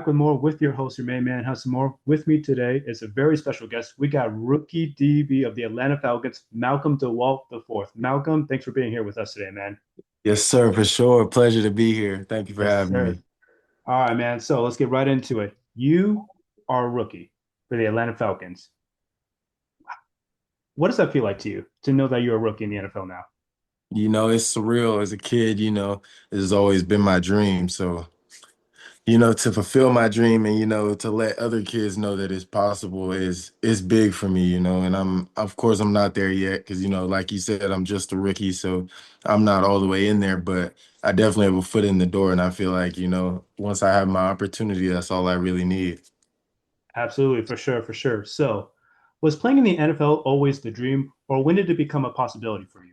with more with your host, your main man, Hudson Moore. With me today is a very special guest. We got rookie DB of the Atlanta Falcons, Malcolm Dewalt IV. Malcolm, thanks for being here with us today, man. Yes, sir, for sure. Pleasure to be here. Thank you for Yes, having sir. me. All right, man. So let's get right into it. You are a rookie for the Atlanta Falcons. What does that feel like to you to know that you're a rookie in the NFL now? It's surreal as a kid, this has always been my dream. So, to fulfill my dream and, to let other kids know that it's possible is big for me, and of course I'm not there yet because, like you said, I'm just a rookie, so I'm not all the way in there, but I definitely have a foot in the door and I feel like, once I have my opportunity, that's all I really need. Absolutely, for sure, for sure. So, was playing in the NFL always the dream, or when did it become a possibility for you?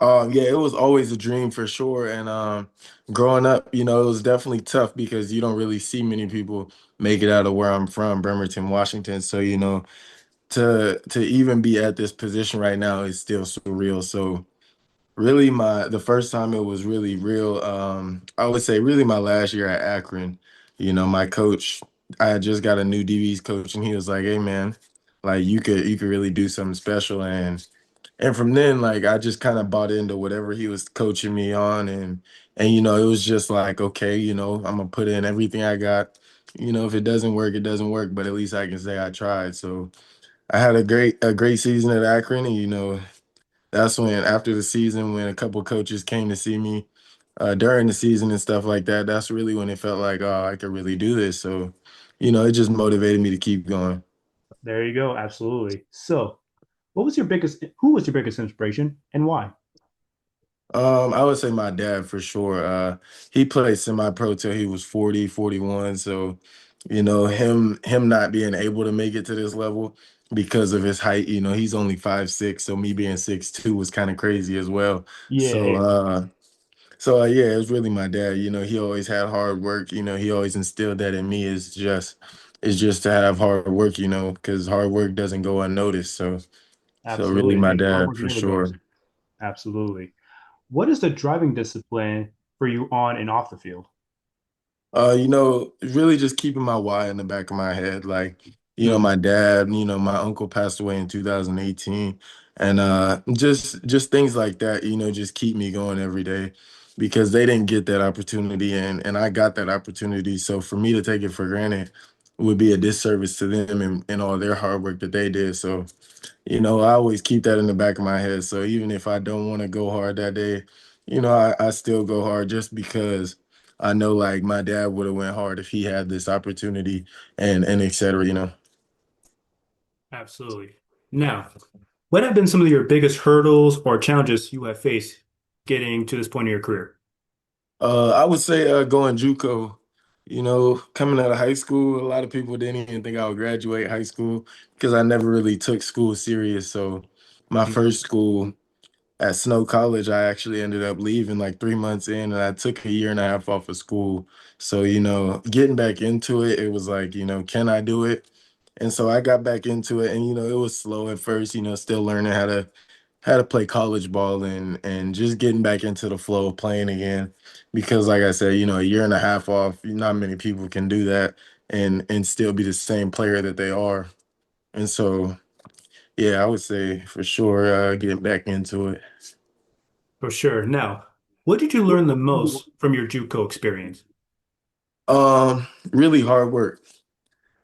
Yeah, it was always a dream for sure. And growing up, it was definitely tough because you don't really see many people make it out of where I'm from, Bremerton, Washington. So, to even be at this position right now is still surreal. So really the first time it was really real, I would say really my last year at Akron, my coach, I had just got a new DB's coach and he was like, "Hey man, like you could really do something special." And from then, like I just kind of bought into whatever he was coaching me on, and it was just like, okay, I'm gonna put in everything I got. If it doesn't work, it doesn't work, but at least I can say I tried. So I had a great season at Akron, and that's when after the season, when a couple coaches came to see me during the season and stuff like that, that's really when it felt like, oh, I could really do this. So, it just motivated me to keep going. There you go. Absolutely. So, who was your biggest inspiration and why? I would say my dad for sure. He played semi-pro till he was 40, 41. So, him not being able to make it to this level because of his height, he's only 5'6", so me being 6'2" was kind of crazy as well. So, Yeah, yeah, it was really my dad. He always had hard work. He always instilled that in me is just to have hard work, because hard work doesn't go unnoticed. So really absolutely, my man. Hard dad work for never goes. sure. Absolutely. What is the driving discipline for you on and off the field? Really just keeping my why in the back of my head. Like, Hmm. my dad, my uncle passed away in 2018. And just things like that, just keep me going every day because they didn't get that opportunity and I got that opportunity. So for me to take it for granted would be a disservice to them and all their hard work that they did. So I always keep that in the back of my head. So even if I don't want to go hard that day, I still go hard just because I know like my dad would have went hard if he had this opportunity and et cetera. Absolutely. Now, what have been some of your biggest hurdles or challenges you have faced getting to this point in your career? I would say going JUCO, coming out of high school, a lot of people didn't even think I would graduate high school because I never really took school serious. So my Mhm. first school at Snow College, I actually ended up leaving like 3 months in, and I took a year and a half off of school. So, getting back into it, it was like, can I do it? And so I got back into it, and it was slow at first, still learning how to play college ball and just getting back into the flow of playing again. Because like I said, a year and a half off, not many people can do that and still be the same player that they are. And so, yeah, I would say for sure, getting back into it. For sure. Now, what did you learn the most from your JUCO experience? Really hard work.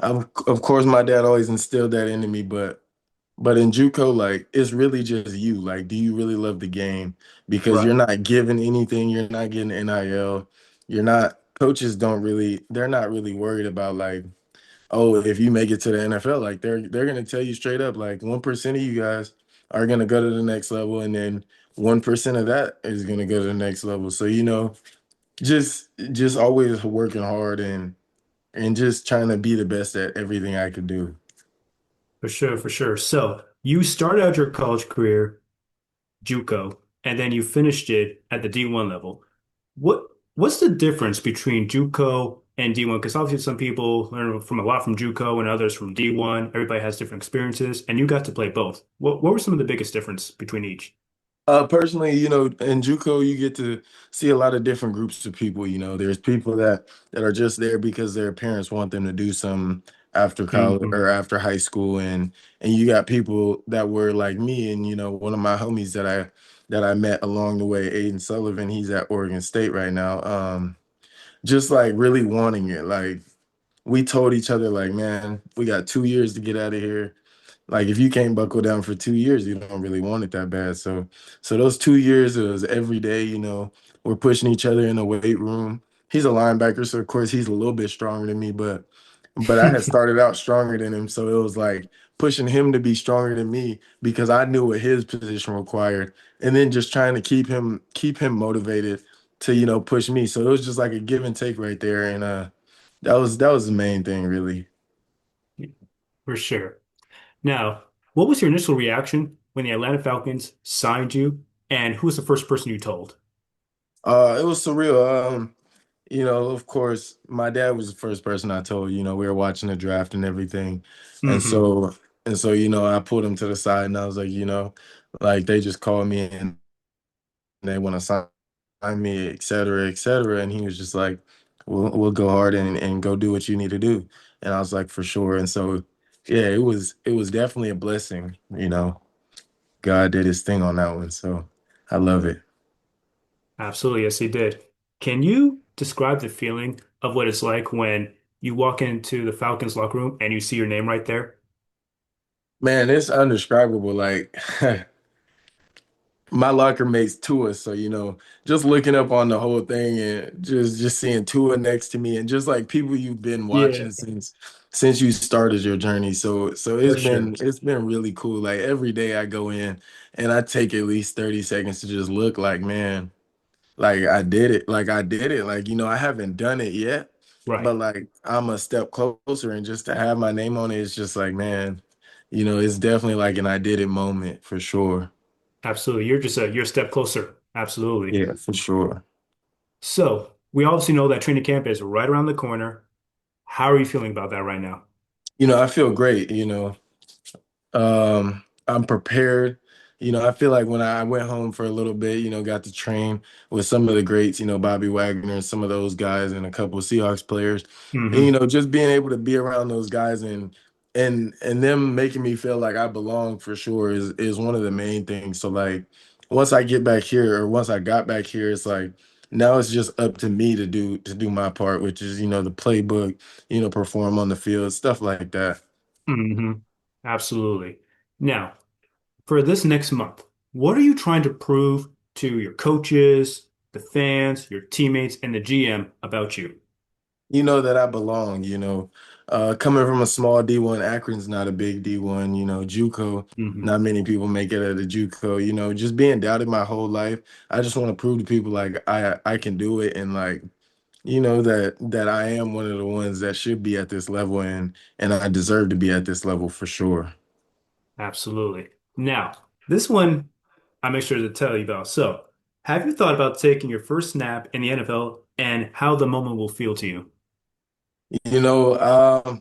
Of course, my dad always instilled that into me, but in JUCO, like it's really just you. Like, do you really love the game? Because you're Right. not given anything. You're not getting NIL. You're not. Coaches don't really. They're not really worried about like, oh, if you make it to the NFL, like they're gonna tell you straight up, like 1% of you guys are gonna go to the next level, and then 1% of that is gonna go to the next level. So just always working hard and just trying to be the best at everything I could do. For sure, for sure. So you started out your college career, JUCO, and then you finished it at the D1 level. What what's the difference between JUCO and D1? Because obviously some people learn from a lot from JUCO and others from D1. Everybody has different experiences, and you got to play both. What were some of the biggest difference between each? Personally, in JUCO, you get to see a lot of different groups of people. There's people that are just there because their parents want them to do something after college Hmm. or after high school, and you got people that were like me, and one of my homies that I met along the way, Aiden Sullivan. He's at Oregon State right now. Just like really wanting it. Like we told each other, like, man, we got 2 years to get out of here. Like if you can't buckle down for 2 years, you don't really want it that bad. So those 2 years, it was every day, we're pushing each other in the weight room. He's a linebacker, so of course he's a little bit stronger than me, but I had started out stronger than him. So it was like pushing him to be stronger than me because I knew what his position required. And then just trying to keep him motivated to, push me. So it was just like a give and take right there. And that was the main thing really. For sure. Now, what was your initial reaction when the Atlanta Falcons signed you, and who was the first person you told? It was surreal. Of course, my dad was the first person I told. We were watching the draft and everything. And Hmm. so I pulled him to the side and I was like, like they just called me and they want to sign me, et cetera, et cetera. And he was just like, we'll go hard and go do what you need to do. And I was like, for sure. And so yeah, it was definitely a blessing. God did his thing on that one. So I love it. Absolutely, yes, he did. Can you describe the feeling of what it's like when you walk into the Falcons locker room and you see your name right there? Man, it's undescribable. Like my locker mates Tua, so just looking up on the whole thing and just seeing Tua next to me and just like people you've been Yeah, watching since you started your journey. So it's for been sure. it's been really cool. Like every day I go in and I take at least 30 seconds to just look like, man, like I did it. Like I did it. Like, I haven't done it yet, Right. but like I'm a step closer and just to have my name on it, it's just like, man, it's definitely like an I did it moment for sure. Absolutely. You're a step closer. Absolutely. Yeah, for sure. So we obviously know that training camp is right around the corner. How are you feeling about that right now? I feel great, I'm prepared. I feel like when I went home for a little bit, got to train with some of the greats, Bobby Wagner and some of those guys and a couple of Seahawks players. And, Hmm. just being able to be around those guys and them making me feel like I belong for sure is one of the main things. So like once I get back here or once I got back here, it's like now it's just up to me to do my part, which is, the playbook, perform on the field, stuff like that. Hmm. Absolutely. Now, for this next month, what are you trying to prove to your coaches, the fans, your teammates, and the GM about you? That I belong, coming from a small D1, Akron's not a big D1, JUCO, Hmm. not many people make it at a JUCO, just being doubted my whole life. I just want to prove to people like I can do it and like, that I am one of the ones that should be at this level and I deserve to be at this level for sure. Absolutely. Now, this one I make sure to tell you about. So, have you thought about taking your first snap in the NFL and how the moment will feel to you? You know, um,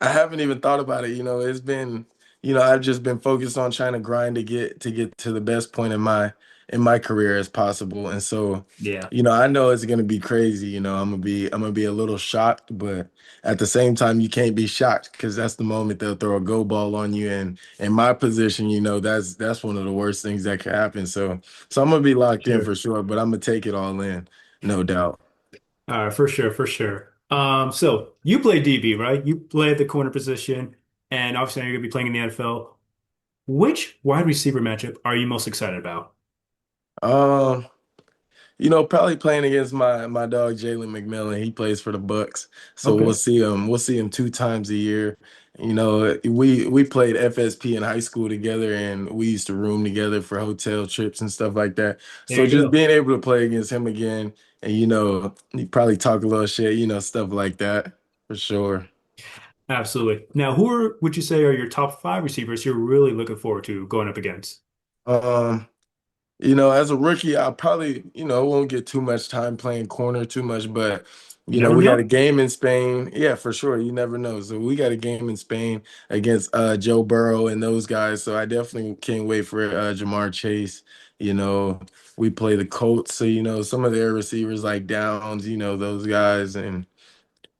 I haven't even thought about it. It's been, I've just been focused on trying to grind to get to the best point in my career as possible. And so, Yeah, I know it's gonna be crazy. I'm gonna be a little shocked, but at the same time, you can't be shocked because that's the moment they'll throw a go ball on you. And in my position, that's one of the worst things that could happen. So I'm gonna be locked in sure. for sure, but I'm gonna take it all in, no doubt. For sure, for sure. So you play DB, right? You play at the corner position, and obviously now you're gonna be playing in the NFL. Which wide receiver matchup are you most excited about? Um, probably playing against my dog Jalen McMillan. He plays for the Bucks, so we'll Okay. see him. We'll see him 2 times a year. We played FSP in high school together, and we used to room together for hotel trips and stuff like that. There So you just go. being able to play against him again, and he probably talk a little shit, stuff like that for sure. Absolutely. Now, would you say are your top five receivers you're really looking forward to going up against? Um, as a rookie, I probably, won't get too much time playing corner too much, but You You know, never we got know. a game in Spain. Yeah, for sure. You never know. So we got a game in Spain against Joe Burrow and those guys. So I definitely can't wait for Jamar Chase. You know, we play the Colts. So, you know, some of their receivers like Downs, you know, those guys. And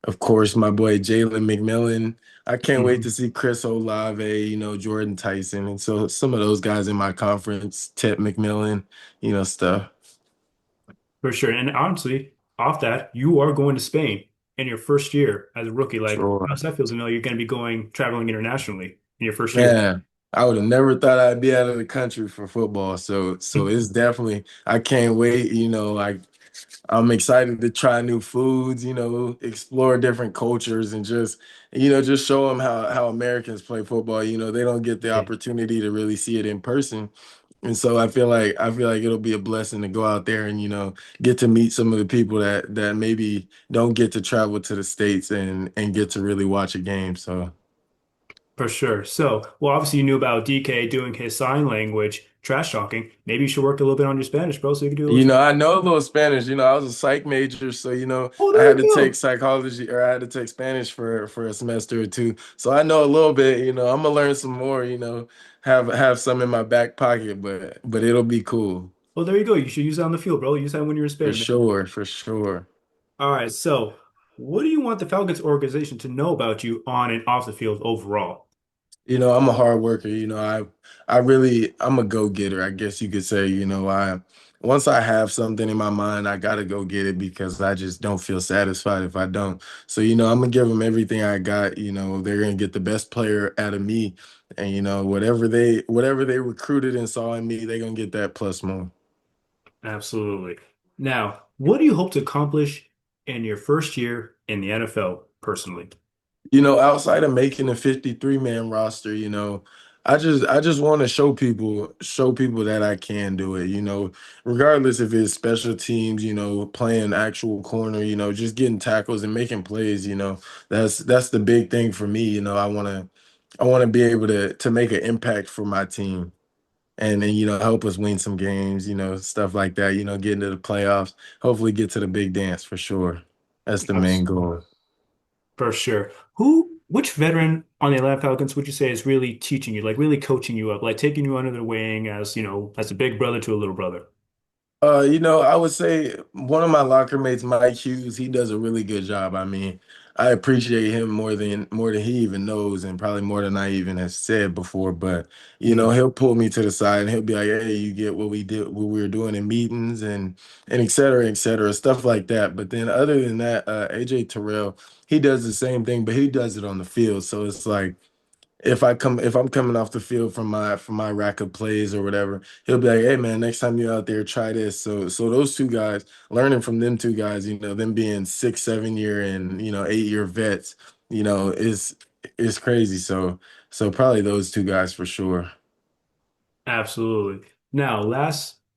of course, my boy Jalen McMillan. I can't wait to Mhm. see Chris Olave, you know, Jordan Tyson. And so some of those guys in my conference, Ted McMillan, you know, stuff. For sure. And honestly, off that, you are going to Spain in your first year as a rookie. Like, Sure. how's that feel to know you're going to be going traveling internationally in your first year? Man, I would have never thought I'd be out of the country for football. So it's definitely I can't wait, you know, like I'm excited to try new foods, you know, explore different cultures and just, you know, just show them how Americans play football. You know, they don't get the Yeah, opportunity to really see it in person. And so I feel like it'll be a blessing to go out there and, you know, get to meet some of the people that maybe don't get to travel to the States and get to really watch a game. So for sure. So, well, obviously you knew about DK doing his sign language trash talking. Maybe you should work a little bit on your Spanish, bro, so you can do a little you know, I Spanish. know a little Spanish. You know, I was a psych major, so you know, Oh, I there had you to take go. psychology or I had to take Spanish for a semester or two. So I know a little bit. You know, I'm gonna learn some more. You know, have some in my back pocket, but it'll be cool Well, there you go. You should use that on the field, bro. Use that when you're in for Spain, man. sure, for sure. All right. So, what do you want the Falcons organization to know about you on and off the field overall? You know, I'm a hard worker. You know, I really I'm a go-getter, I guess you could say. You know, I once I have something in my mind, I gotta go get it because I just don't feel satisfied if I don't. So, you know, I'm gonna give them everything I got. You know, they're gonna get the best player out of me, and you know, whatever they recruited and saw in me, they're gonna get that plus more. Absolutely. Now, what do you hope to accomplish in your first year in the NFL personally? You know, outside of making a 53-man roster, you know, I just want to show people that I can do it, you know, regardless if it's special teams, you know, playing actual corner, you know, just getting tackles and making plays, you know. That's the big thing for me, you know. I want to be able to make an impact for my team and you know, help us win some games, you know, stuff like that, you know, get into the playoffs, hopefully get to the big dance for sure. That's the main Abs- goal. For sure. Which veteran on the Atlanta Falcons would you say is really teaching you, like really coaching you up, like taking you under their wing as, as a big brother to a little brother? You know, I would say one of my locker mates, Mike Hughes, he does a really good job. I mean, I appreciate him more than he even knows, and probably more than I even have said before. But you know, Mm, he'll pull me to the side and he'll be like, "Hey, you get what we did, what we were doing in meetings, and et cetera, stuff like that." But then, other than that, AJ Terrell, he does the same thing, but he does it on the field. So it's like if I'm coming off the field from my rack of plays or whatever, he'll be like, "Hey man, next time you're out there, try this." So those two guys, learning from them two guys, you know, them being 6, 7 year and you know 8 year vets, you know, is crazy. So probably those two guys for sure. absolutely. Now,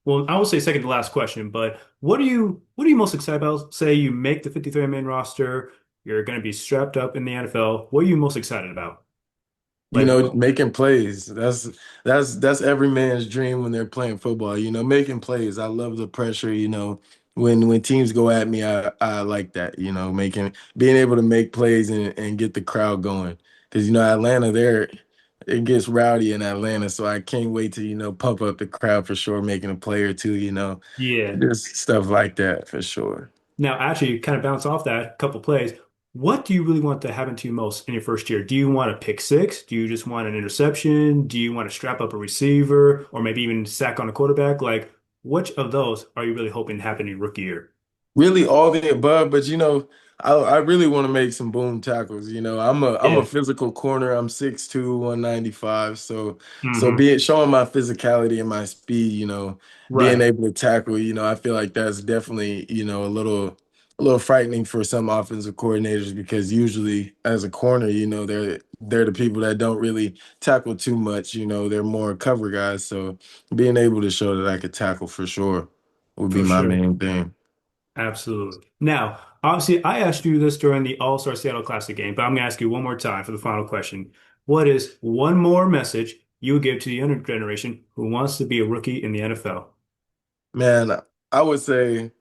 well, I would say second to last question, but what are you most excited about? Say you make the 53-man roster, you're going to be strapped up in the NFL. What are you most excited about? You Like, know, making plays. That's every man's dream when they're playing football. You know, making plays. I love the pressure, you know. When teams go at me, I like that, you know, making being able to make plays and get the crowd going. Because you know, Atlanta there it gets rowdy in Atlanta. So I can't wait to, you know, pump up the crowd for sure, making a play or two, you know. yeah. Just stuff like that for sure. Now, actually, kind of bounce off that couple plays. What do you really want to happen to you most in your first year? Do you want a pick six? Do you just want an interception? Do you want to strap up a receiver or maybe even sack on a quarterback? Like, which of those are you really hoping to happen in your rookie year? Really all the above, but you know, I really want to make some boom tackles. You know, I'm a Yeah. physical corner. I'm 6'2", 195. So Hmm. being showing my physicality and my speed, you know, being Right. able to tackle, you know, I feel like that's definitely, you know, a little frightening for some offensive coordinators because usually as a corner, you know, they're the people that don't really tackle too much, you know, they're more cover guys. So being able to show that I could tackle for sure would be For my sure. main thing. Absolutely. Now, obviously, I asked you this during the All-Star Seattle Classic game, but I'm going to ask you one more time for the final question. What is one more message you would give to the younger generation who wants to be a rookie in the NFL? Man, I would say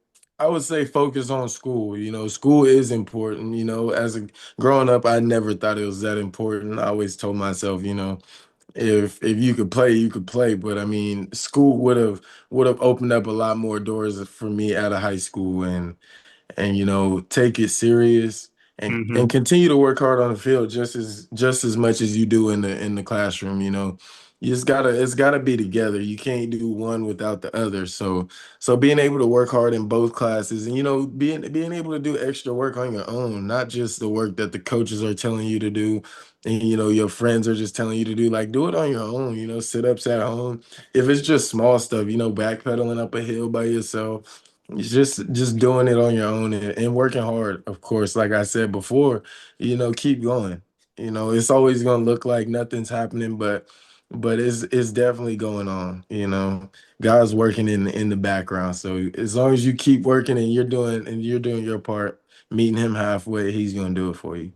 I would say focus on school. You know, school is important. You know, as a growing up, I never thought it was that important. I always told myself, you know, if you could play, you could play. But I mean, school would have opened up a lot more doors for me out of high school, and you know, take it serious and Hmm. continue to work hard on the field just as much as you do in the classroom. You know, you just gotta it's gotta be together. You can't do one without the other. So being able to work hard in both classes, and you know, being able to do extra work on your own, not just the work that the coaches are telling you to do and you know your friends are just telling you to do. Like, do it on your own. You know, sit-ups at home. If it's just small stuff, you know, backpedaling up a hill by yourself, it's just doing it on your own and working hard, of course. Like I said before, you know, keep going. You know, it's always gonna look like nothing's happening, but it's definitely going on. You know, God's working in the background. So as long as you keep working and you're doing your part, meeting him halfway, he's gonna do it for you.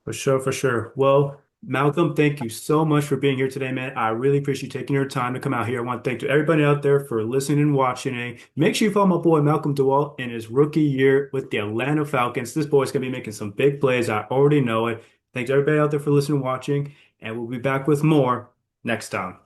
For sure, for sure. Well, Malcolm, thank you so much for being here today, man. I really appreciate you taking your time to come out here. I want to thank to everybody out there for listening and watching. And make sure you follow my boy Malcolm Dewalt in his rookie year with the Atlanta Falcons. This boy's gonna be making some big plays. I already know it. Thanks to everybody out there for listening and watching, and we'll be back with more next time.